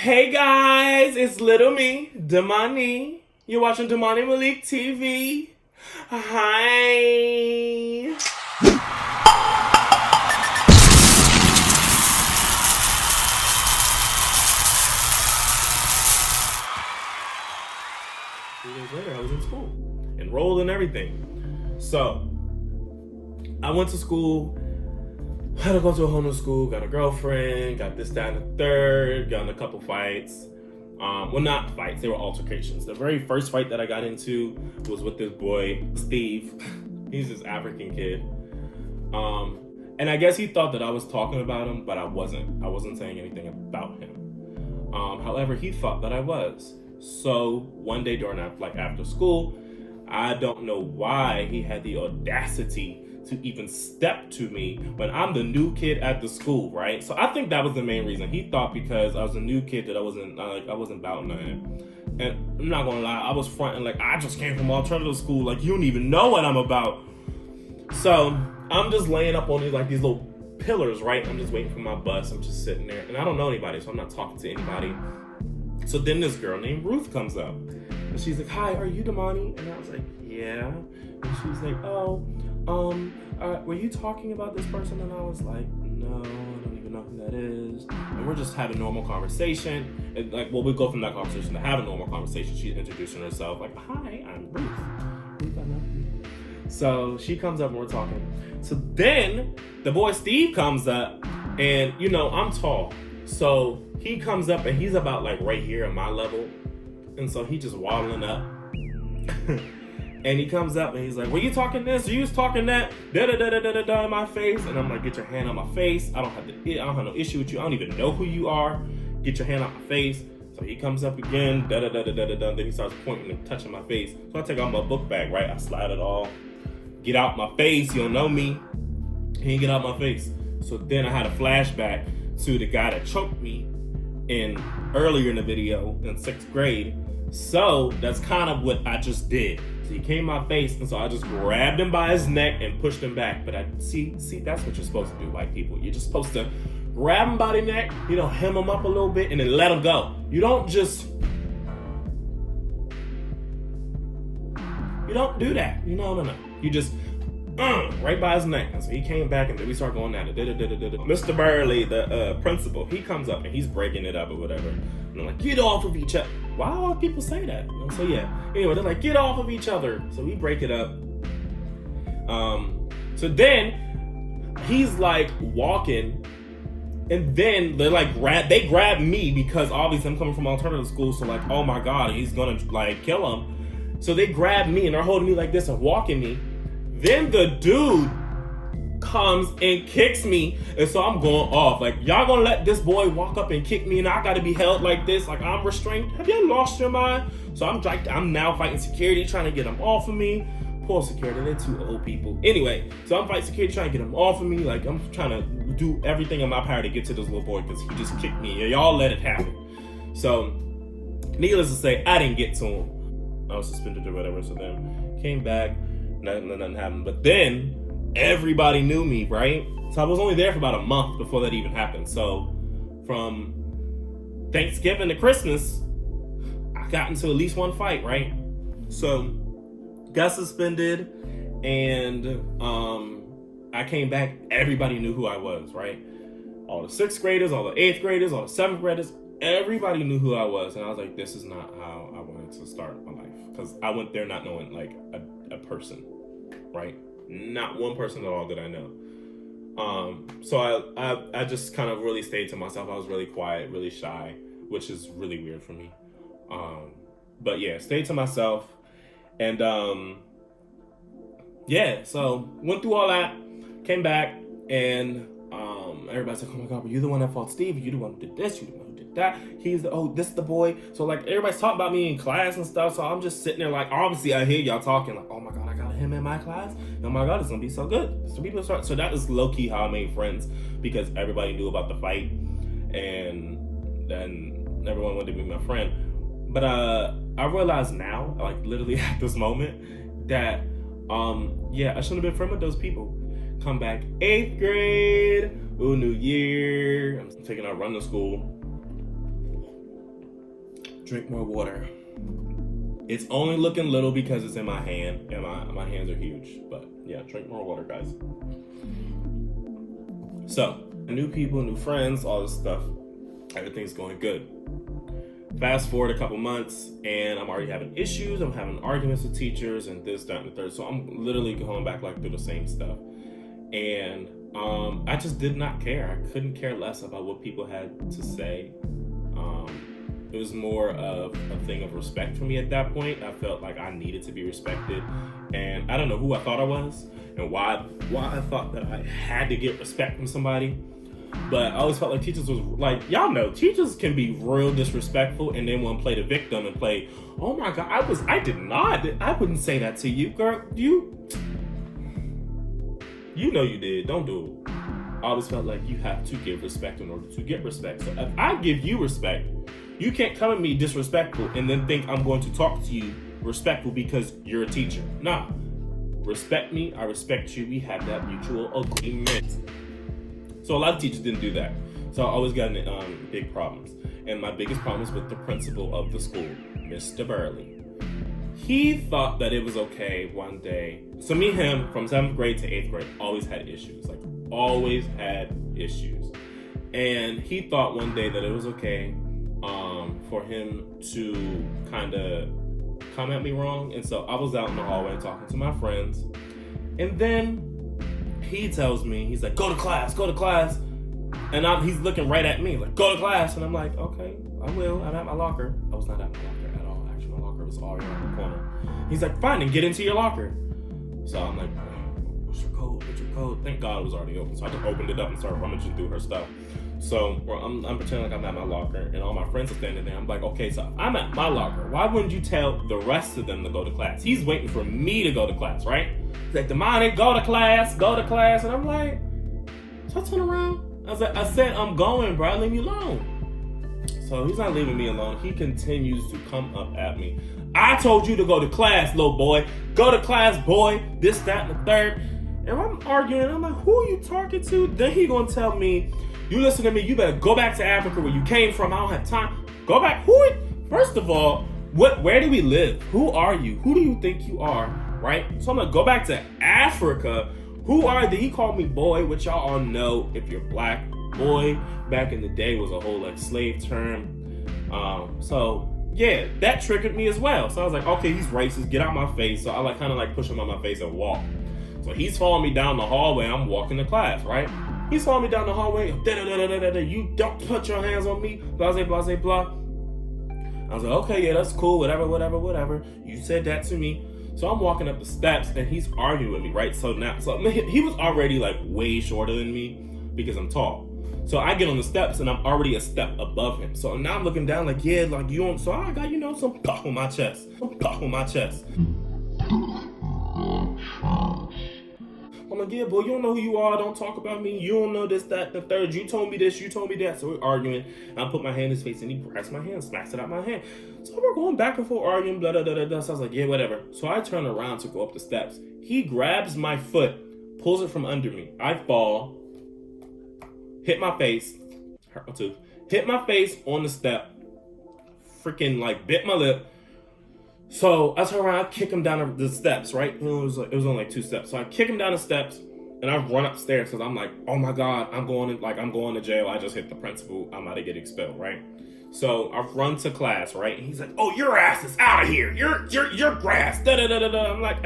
Hey guys, it's little me, Damani. You're watching Damani Malik TV. Hi. 3 days later, I was in school, enrolled and everything. So, I went to school, had to go to a whole new school, got a girlfriend, got this, that, and the third, got in a couple fights. Well, not fights, they were altercations. The very first fight that I got into was with this boy, Steve. He's this African kid. And I guess he thought that I was talking about him, but I wasn't. I wasn't saying anything about him. However, he thought that I was. So one day during after school, I don't know why he had the audacity to even step to me when I'm the new kid at the school, right? So I think that was the main reason. He thought because I was a new kid that I wasn't about nothing. And I'm not gonna lie, I was fronting like I just came from alternative school, like you don't even know what I'm about. So I'm just laying up on these little pillars, right? I'm just waiting for my bus. I'm just sitting there, and I don't know anybody, so I'm not talking to anybody. So then this girl named Ruth comes up, and she's like, "Hi, are you Damani?" And I was like, "Yeah." And she's like, "Oh, were you talking about this person?" And I was like, "No, I don't even know who that is." And we're just having a normal conversation. And we'll go from that conversation to have a normal conversation. She's introducing herself, like, "Hi, I'm Ruth. Ruth, I know you." So she comes up and we're talking. So then the boy Steve comes up, and I'm tall. So he comes up and he's about right here at my level. And so he just waddling up. And he comes up and he's like, "Were you talking this? You was talking that? Da da da da da da in my face." And I'm like, "Get your hand on my face. I don't have no issue with you. I don't even know who you are. Get your hand on my face." So he comes up again, da da da da da da da. Then he starts pointing and touching my face. So I take out my book bag, right? I slide it all. Get out my face. You don't know me. He ain't get out my face. So then I had a flashback to the guy that choked me earlier in the video in 6th grade. So that's kind of what I just did. So he came in my face, and so I just grabbed him by his neck and pushed him back. But I see, that's what you're supposed to do, white people. You're just supposed to grab him by the neck, hem him up a little bit, and then let him go. You don't do that. No. You just right by his neck. And so he came back, and then we start going at it. Mr. Burley, the principal, he comes up and he's breaking it up or whatever. And I'm like, "Get off of each other." Why do all people say that? So yeah. Anyway, they're like, "Get off of each other." So we break it up. So then he's walking, and then they grab me because obviously I'm coming from alternative school. So oh my God, he's gonna kill him. So they grab me and they're holding me like this and walking me. Then the dude comes and kicks me, and so I'm going off. Y'all gonna let this boy walk up and kick me, and I gotta be held like this, like I'm restrained? Have you lost your mind? So I'm now fighting security, trying to get them off of me. Poor security, they're two old people. Anyway, so I'm fighting security, trying to get them off of me. I'm trying to do everything in my power to get to this little boy because he just kicked me. And y'all let it happen. So, needless to say, I didn't get to him. I was suspended or whatever. So then came back, nothing happened. But then everybody knew me, right? So I was only there for about a month before that even happened. So from Thanksgiving to Christmas, I got into at least one fight, right? So got suspended, and I came back. Everybody knew who I was, right? All the 6th graders, all the 8th graders, all the 7th graders, everybody knew who I was. And I was like, this is not how I wanted to start my life. Because I went there not knowing a person, right? Not one person at all that I know. So I just kind of really stayed to myself. I was really quiet, really shy, which is really weird for me. But yeah, stayed to myself. And so went through all that, came back, and everybody's like, "Oh my God, were you the one that fought Steve? You the one who did this? You the one who did that? This is the boy." So everybody's talking about me in class and stuff. So I'm just sitting there obviously I hear y'all talking "Oh my God, I got him in my class. Oh my God, it's gonna be so good." So that was low key how I made friends, because everybody knew about the fight, and then everyone wanted to be my friend. But I realize now, literally at this moment, that I shouldn't have been friends with those people. Come back 8th grade, ooh, new year. I'm taking out run to school. Drink more water. It's only looking little because it's in my hand, and my hands are huge. But yeah, drink more water, guys. So, new people, new friends, all this stuff. Everything's going good. Fast forward a couple months, and I'm already having issues. I'm having arguments with teachers and this, that, and the third. So I'm literally going back like through the same stuff. And I just did not care. I couldn't care less about what people had to say. It was more of a thing of respect for me at that point. I felt like I needed to be respected. And I don't know who I thought I was and why I thought that I had to get respect from somebody. But I always felt like teachers was like, y'all know, teachers can be real disrespectful and then want to play the victim and play, oh my God, I wouldn't say that to you, girl. You know you did. Don't do it. I always felt like you have to give respect in order to get respect. So if I give you respect, you can't come at me disrespectful and then think I'm going to talk to you respectful because you're a teacher. Nah. Respect me, I respect you. We have that mutual agreement. So a lot of teachers didn't do that. So I always got in big problems. And my biggest problem was with the principal of the school, Mr. Burley. He thought that it was okay one day. So me and him, from 7th grade to 8th grade, always had issues. Like, always had issues. And he thought one day that it was okay for him to kind of come at me wrong. And so I was out in the hallway talking to my friends. And then he tells me, he's like, go to class. And he's looking right at me, like, go to class. And I'm like, okay, I will. I'm at my locker. I was not at my locker at all. Actually, my locker was all around the corner. He's like, fine, and get into your locker. So I'm like, what's your code? Thank God it was already open. So I just opened it up and started rummaging through her stuff. So I'm pretending like I'm at my locker, and all my friends are standing there. I'm like, okay, so I'm at my locker. Why wouldn't you tell the rest of them to go to class? He's waiting for me to go to class, right? He's like, Damani, go to class. And I'm like, so I turn around. I said, I'm going, bro. Leave me alone. So he's not leaving me alone. He continues to come up at me. I told you to go to class, little boy. Go to class, boy. This, that, and the third. And I'm arguing. I'm like, who are you talking to? Then he gonna tell me, you listen to me, you better go back to Africa where you came from. I don't have time. Go back. First of all, where do we live? Who are you? Who do you think you are? Right? So I'm gonna go back to Africa. Who are they? He called me boy, which y'all all know, if you're black, boy back in the day was a whole like slave term. So yeah, that triggered me as well. So I was like, okay, he's racist, get out my face. So I like kind of like push him out my face and walk. So he's following me down the hallway. I'm walking to class, right? He's following me down the hallway. You don't put your hands on me. Blah, blah, blah, blah. I was like, okay, yeah, that's cool. Whatever. You said that to me. So I'm walking up the steps and he's arguing with me, right? So he was already like way shorter than me because I'm tall. So I get on the steps and I'm already a step above him. So now I'm looking down like, yeah, like you don't. So I got, some pop on my chest. I'm like, yeah, boy, you don't know who you are. Don't talk about me. You don't know this, that, the third. You told me this. You told me that. So we're arguing. And I put my hand in his face and he grabs my hand, smacks it out my hand. So we're going back and forth arguing, blah, blah, blah, blah. So I was like, yeah, whatever. So I turn around to go up the steps. He grabs my foot, pulls it from under me. I fall, hit my face on the step, freaking like bit my lip. So I turn around, I kick him down the steps, right? It was only like 2 steps. So I kick him down the steps and I run upstairs because I'm like, oh my God, I'm going to jail. I just hit the principal. I'm about to get expelled, right? So I run to class, right? And he's like, oh, your ass is out of here. You're grass. Da-da-da-da-da. I'm like,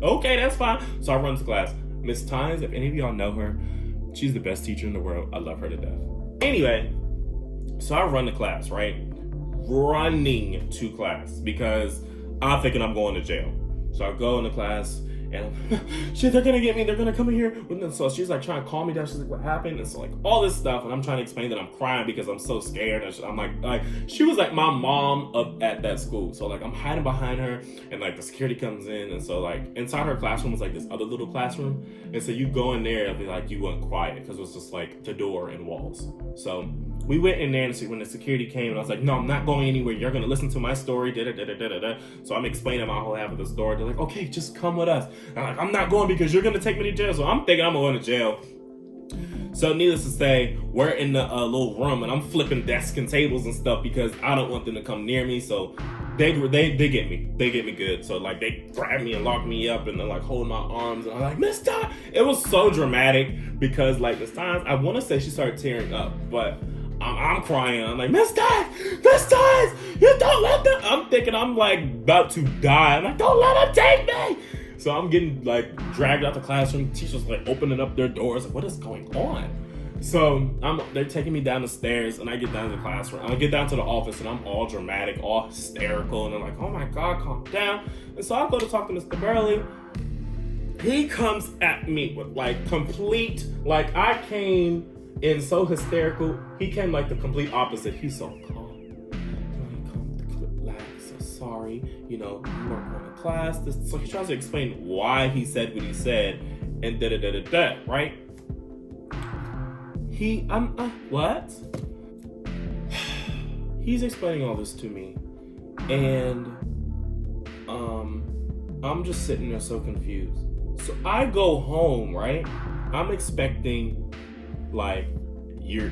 okay, that's fine. So I run to class. Miss Tynes, if any of y'all know her, she's the best teacher in the world. I love her to death. Anyway, so I run to class, right? Running to class because I'm thinking I'm going to jail. So I go into class and shit, they're gonna get me. They're gonna come in here. And so she's like trying to calm me down. She's like, what happened? And so like all this stuff. And I'm trying to explain that I'm crying because I'm so scared. And I'm like she was like my mom at that school. So like I'm hiding behind her and like the security comes in. And so like inside her classroom was like this other little classroom. And so you go in there and be like, you weren't quiet because it was just like the door and walls. So we went in there and when the security came and I was like, no, I'm not going anywhere. You're going to listen to my story. So I'm explaining my whole half of the story. They're like, okay, just come with us. And I'm like, I'm not going because you're going to take me to jail. So I'm thinking I'm going to jail. So needless to say, we're in the little room and I'm flipping desks and tables and stuff because I don't want them to come near me. So they get me. They get me good. So like they grab me and lock me up and they're like holding my arms and I'm like, Miss Todd. It was so dramatic because like this time I want to say she started tearing up, but I'm crying. I'm like, Miss Todd, you don't let them. I'm thinking I'm like about to die. I'm like, don't let them take me. So I'm getting like dragged out the classroom. Teachers like opening up their doors. Like, what is going on? So they're taking me down the stairs and I get down to the classroom. I get down to the office and I'm all dramatic, all hysterical. And they're like, oh my God, calm down. And so I go to talk to Mr. Burley. He comes at me with like complete, like I came in so hysterical. He came like the complete opposite. He's so calm. Sorry, you know, you weren't going to class. So he tries to explain why he said what he said, and da, right? What? He's explaining all this to me, and I'm just sitting there so confused. So I go home, right? I'm expecting you're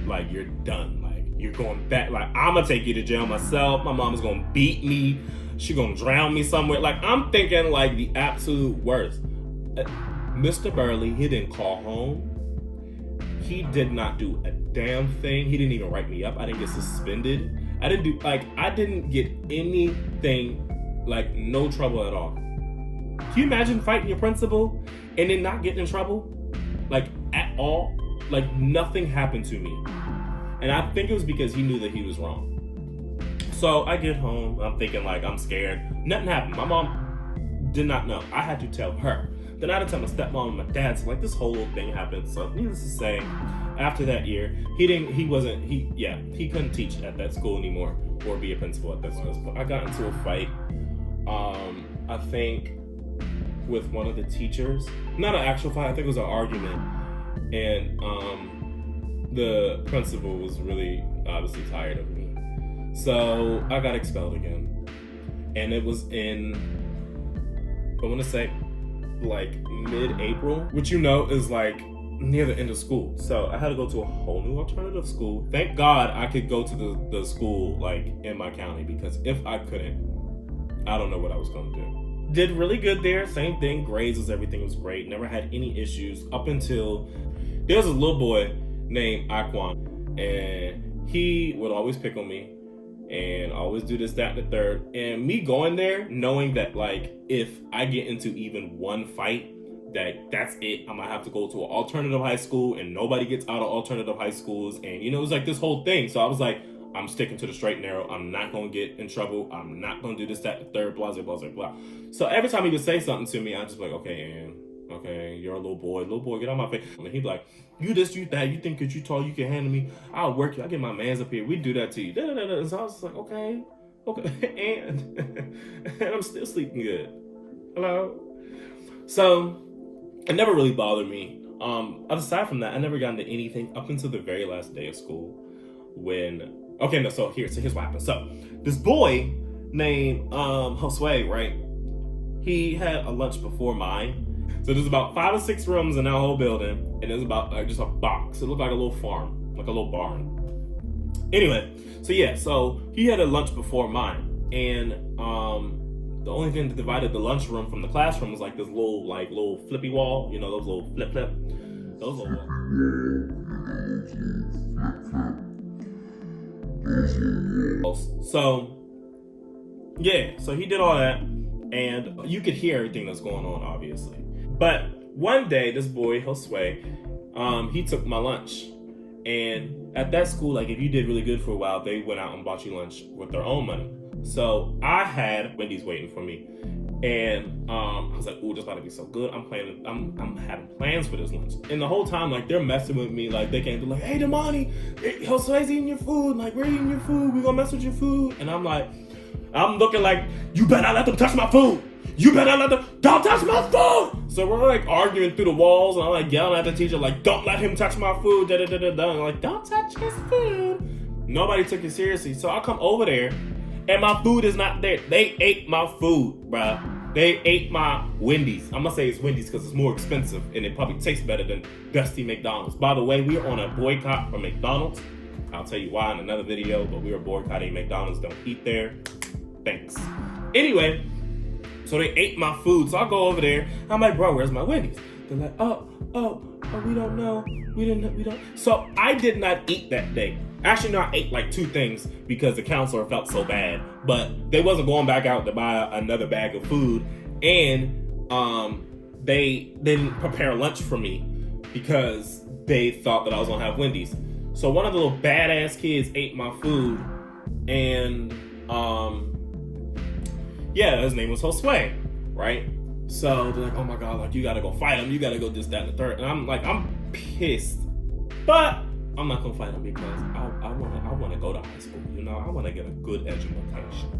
done. You're going back. Like, I'm gonna take you to jail myself. My mom is gonna beat me. She gonna drown me somewhere. Like, I'm thinking like the absolute worst. Mr. Burley, he didn't call home. He did not do a damn thing. He didn't even write me up. I didn't get suspended. I didn't get anything, like no trouble at all. Can you imagine fighting your principal and then not getting in trouble? Like, at all? Like, nothing happened to me. And I think it was because he knew that he was wrong. So I get home, I'm thinking like, I'm scared. Nothing happened. My mom did not know. I had to tell her. Then I had to tell my stepmom and my dad. So like this whole little thing happened. So needless to say, after that year, he couldn't teach at that school anymore or be a principal at that school. I got into a fight, I think with one of the teachers. Not an actual fight, I think it was an argument. And the principal was really obviously tired of me. So I got expelled again. And it was in, I want to say, like mid-April, which is like near the end of school. So I had to go to a whole new alternative school. Thank God I could go to the school like in my county, because if I couldn't, I don't know what I was going to do. Did really good there. Same thing. Grades was everything was great. Never had any issues up until there was a little boy named Aquan, and he would always pick on me and always do this, that, and the third. And me going there knowing that like if I get into even one fight, that's it. I'm gonna have to go to an alternative high school, and nobody gets out of alternative high schools. And it was like this whole thing. So I was like, I'm sticking to the straight and narrow. I'm not gonna get in trouble. I'm not gonna do this, that, and the third, blah, blah, blah, blah. So every time he would say something to me, I just be like, okay, you're a little boy, get out my face. And he'd be like, you this, you that, you think that you tall, you can handle me, I'll work you, I'll get my mans up here, we do that to you. And so I was just like, okay, and I'm still sleeping good. Hello? So it never really bothered me. Aside from that, I never got into anything up until the very last day of school so here's what happened. So this boy named Josue, right? He had a lunch before mine. So there's about 5 or 6 rooms in that whole building, and there's about just a box. It looked like a little farm, like a little barn. Anyway, so he had a lunch before mine, and the only thing that divided the lunchroom from the classroom was like this little flippy wall, those little flip, those little walls. So he did all that, and you could hear everything that's going on, obviously. But one day, this boy, Josue, he took my lunch. And at that school, like if you did really good for a while, they went out and bought you lunch with their own money. So I had Wendy's waiting for me. And I was like, ooh, this about to be so good. I'm having plans for this lunch. And the whole time, like they're messing with me. Like they came to like, hey, Damani, Josue's eating your food. Like, we're eating your food. We're gonna mess with your food. And I'm looking like, you better not let them touch my food. You better not don't touch my food. So we're like arguing through the walls, and I'm like yelling at the teacher, like, don't let him touch my food. And I'm like, don't touch his food. Nobody took it seriously. So I come over there, and my food is not there. They ate my food, bruh. They ate my Wendy's. I'm gonna say it's Wendy's because it's more expensive and it probably tastes better than dusty McDonald's. By the way, we are on a boycott for McDonald's. I'll tell you why in another video, but we are boycotting McDonald's. Don't eat there. Thanks. Anyway, so they ate my food. So I go over there. I'm like, bro, where's my Wendy's? They're like, oh, we don't know. We don't. So I did not eat that day. Actually, no, I ate like 2 things because the counselor felt so bad. But they wasn't going back out to buy another bag of food. And they didn't prepare lunch for me because they thought that I was gonna have Wendy's. So one of the little badass kids ate my food. And yeah, his name was Josue, right? So they're like, oh my God, like you gotta go fight him. You gotta go this, that, and the third. And I'm like, I'm pissed. But I'm not gonna fight him because I wanna go to high school, you know? I wanna get a good education.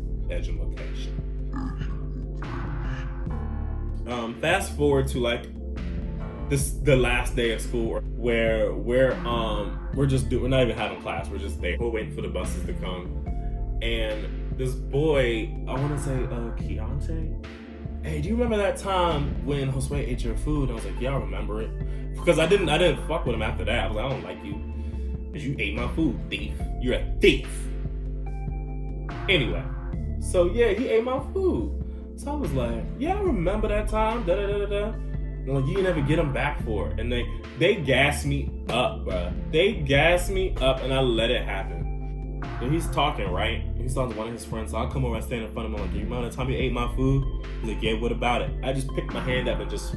Fast forward to like the last day of school where we're not even having class, we're just there. We're waiting for the buses to come. And this boy, I wanna say Keontae. Hey, do you remember that time when Josue ate your food? And I was like, yeah, I remember it. Because I didn't fuck with him after that. I was like, I don't like you. Because you ate my food, thief. You're a thief. Anyway, so yeah, he ate my food. So I was like, yeah, I remember that time. And like, you didn't ever get him back for it. And they gassed me up, bro. They gassed me up and I let it happen. And he's talking, right? He's talking to one of his friends. So I come over and stand in front of him. I'm like, you remember the time you ate my food? He's like, yeah, what about it? I just picked my hand up and just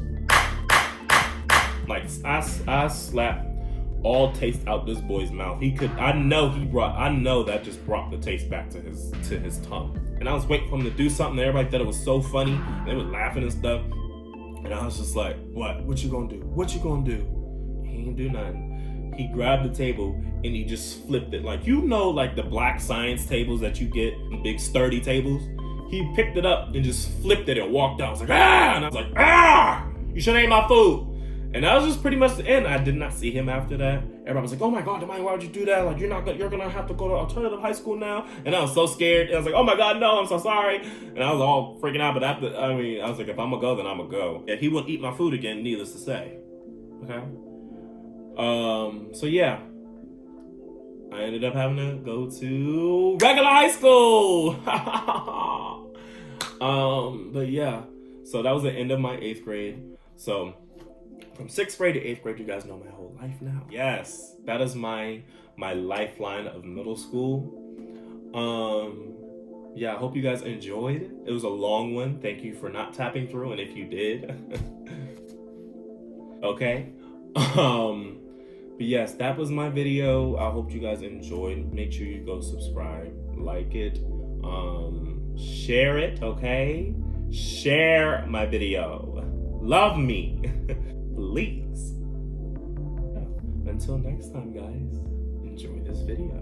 like I slapped all taste out this boy's mouth. I know that just brought the taste back to his tongue. And I was waiting for him to do something. Everybody thought it was so funny. And they were laughing and stuff. And I was just like, what you gonna do? What you gonna do? He ain't do nothing. He grabbed the table and he just flipped it. Like, you know, like the black science tables that you get, big sturdy tables. He picked it up and just flipped it and walked out. I was like, ah! And I was like, ah! You should have ate my food. And that was just pretty much the end. I did not see him after that. Everybody was like, oh my God, Damani, why would you do that? Like, you're gonna have to go to alternative high school now. And I was so scared. And I was like, oh my God, no, I'm so sorry. And I was all freaking out. But I was like, if I'm gonna go, then I'm gonna go. Yeah, he wouldn't eat my food again, needless to say. Okay? So yeah. I ended up having to go to regular high school. But yeah. So that was the end of my 8th grade. So from 6th grade to 8th grade, you guys know my whole life now. Yes, that is my lifeline of middle school. Yeah, I hope you guys enjoyed it. It was a long one. Thank you for not tapping through, and if you did, okay. But yes, that was my video. I hope you guys enjoyed. Make sure you go subscribe, like it, share it, okay? Share my video. Love me. Please. Until next time, guys, enjoy this video.